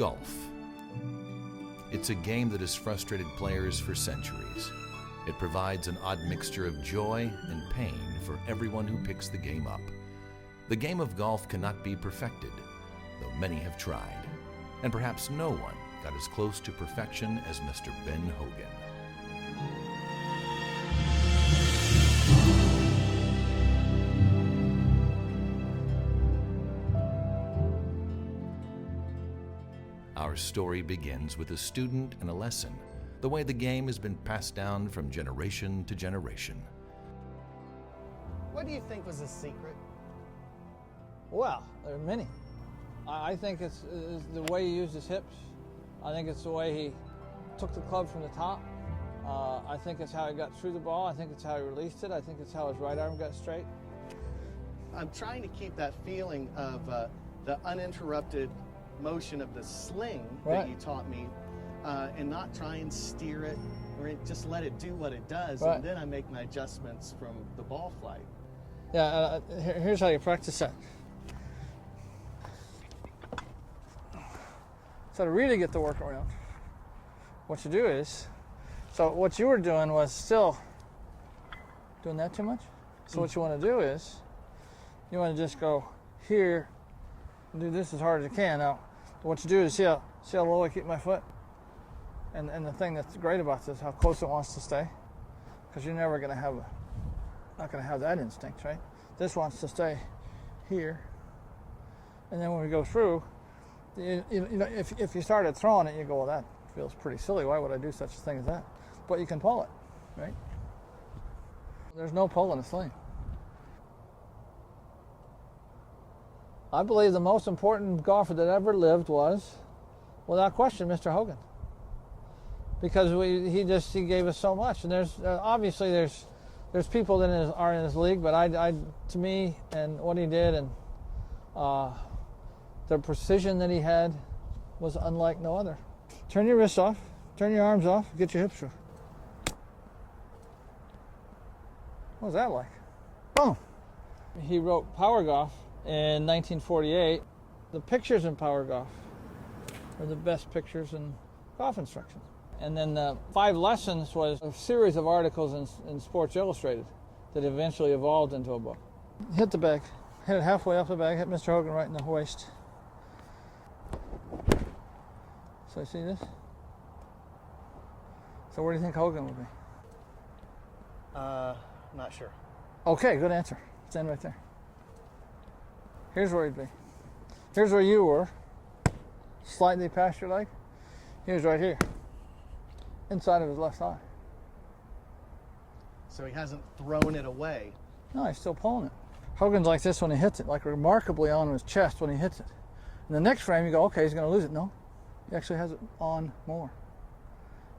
Golf. It's a game that has frustrated players for centuries. It provides an odd mixture of joy and pain for everyone who picks the game up. The game of golf cannot be perfected, though many have tried. And perhaps no one got as close to perfection as Mr. Ben Hogan. Our story begins with a student and a lesson, the way the game has been passed down from generation to generation. What do you think was his secret? Well, there are many. I think it's the way he used his hips. I think it's the way he took the club from the top. I think it's how he got through the ball. I think it's how he released it. I think it's how his right arm got straight. I'm trying to keep that feeling of the uninterrupted motion of the sling that you taught me, and not try and steer it, or just let it do what it does, and then I make my adjustments from the ball flight. Yeah, here's how you practice that. So to really get the work around, what you do is, so what you were doing was still doing that too much. So what you want to do is, you want to just go here, and do this as hard as you can. Now, what you do is see how low I keep my foot, and the thing that's great about this is how close it wants to stay, because you're never going to have not going to have that instinct, right? This wants to stay here, and then when we go through, you know, if you started throwing it, you go, well, that feels pretty silly. Why would I do such a thing as that? But you can pull it, right? There's no pull in a sling. I believe the most important golfer that ever lived was, without question, Mr. Hogan, because he gave us so much. And there's obviously there's people that are in his league, but I to me, and what he did, and the precision that he had was unlike no other. Turn your wrists off, turn your arms off, get your hips through. What was that like? Boom. He wrote Power Golf in 1948. The pictures in Power Golf are the best pictures in golf instruction. And then the 5 lessons was a series of articles in Sports Illustrated that eventually evolved into a book. Hit the bag. Hit it halfway up the bag. Hit Mr. Hogan right in the waist. So you see this? So where do you think Hogan would be? Not sure. Okay, good answer. Stand right there. Here's where he'd be. Here's where you were. Slightly past your leg. He was right here. Inside of his left thigh. So he hasn't thrown it away. No, he's still pulling it. Hogan's like this when he hits it, like remarkably on his chest when he hits it. In the next frame, you go, okay, he's going to lose it. No, he actually has it on more.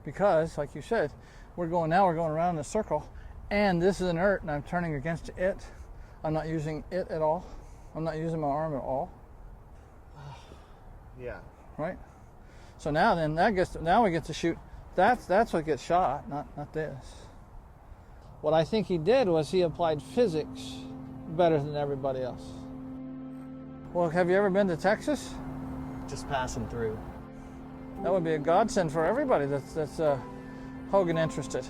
Because, like you said, we're going around in a circle, and this is inert, and I'm turning against it. I'm not using it at all. I'm not using my arm at all. Yeah. Right? So now we get to shoot. That's what gets shot, not this. What I think he did was he applied physics better than everybody else. Well, have you ever been to Texas? Just passing through. That would be a godsend for everybody that's Hogan interested.